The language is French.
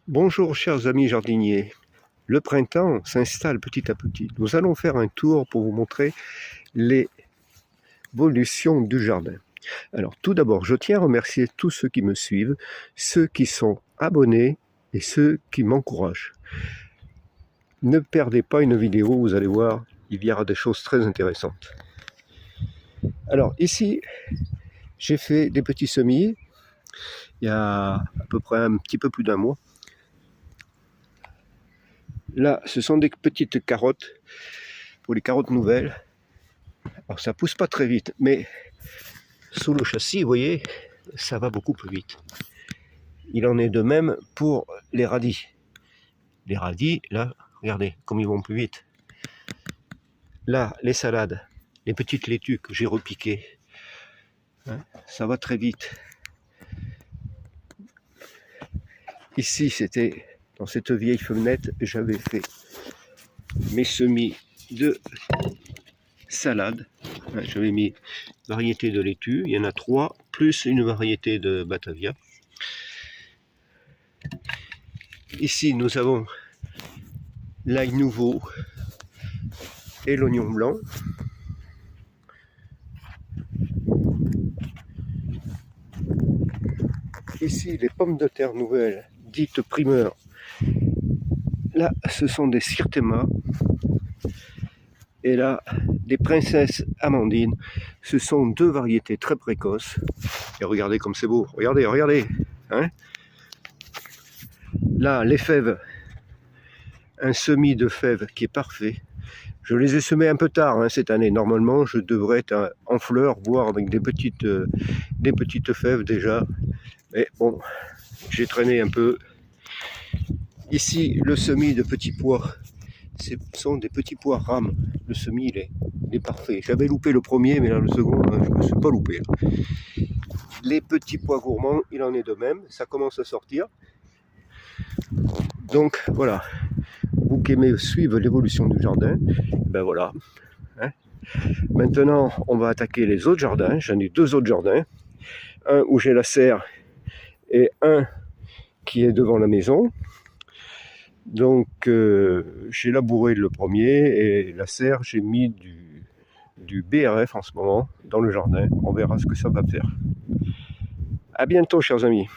Bonjour chers amis jardiniers, le printemps s'installe petit à petit. Nous allons faire un tour pour vous montrer l'évolution du jardin. Alors tout d'abord, je tiens à remercier tous ceux qui me suivent, ceux qui sont abonnés et ceux qui m'encouragent. Ne perdez pas une vidéo, vous allez voir, il y aura des choses très intéressantes. Alors ici, j'ai fait des petits semis il y a à peu près un petit peu plus d'un mois. Là, ce sont des petites carottes, pour les carottes nouvelles. Alors ça pousse pas très vite, mais sous le châssis, vous voyez, ça va beaucoup plus vite. Il en est de même pour les radis. Les radis, là, regardez comme ils vont plus vite. Là, les salades, les petites laitues que j'ai repiquées, hein, ça va très vite. Ici, c'était dans cette vieille fenêtre, j'avais fait mes semis de salade. J'avais mis variété de laitue, il y en a 3, plus une variété de Batavia. Ici, nous avons l'ail nouveau et l'oignon blanc. Ici, les pommes de terre nouvelles, dites primeurs. Là, ce sont des Syrtema. Et là, des princesses amandines. Ce sont 2 variétés très précoces. Et regardez comme c'est beau. Regardez, regardez. Hein, là, les fèves. Un semis de fèves qui est parfait. Je les ai semés un peu tard cette année. Normalement, je devrais être en fleurs, voire avec des petites fèves déjà. Mais bon, j'ai traîné un peu. Ici, le semis de petits pois. Ce sont des petits pois rames. Le semis, il est parfait. J'avais loupé le premier, mais là, le second, je ne me suis pas loupé. Les petits pois gourmands, il en est de même. Ça commence à sortir. Donc, voilà. Vous qui aimez suivre l'évolution du jardin, ben voilà. Hein. Maintenant, on va attaquer les autres jardins. J'en ai 2 autres jardins. Un où j'ai la serre et un qui est devant la maison. Donc j'ai labouré le premier et la serre, j'ai mis du BRF en ce moment dans le jardin. On verra ce que ça va faire. À bientôt chers amis.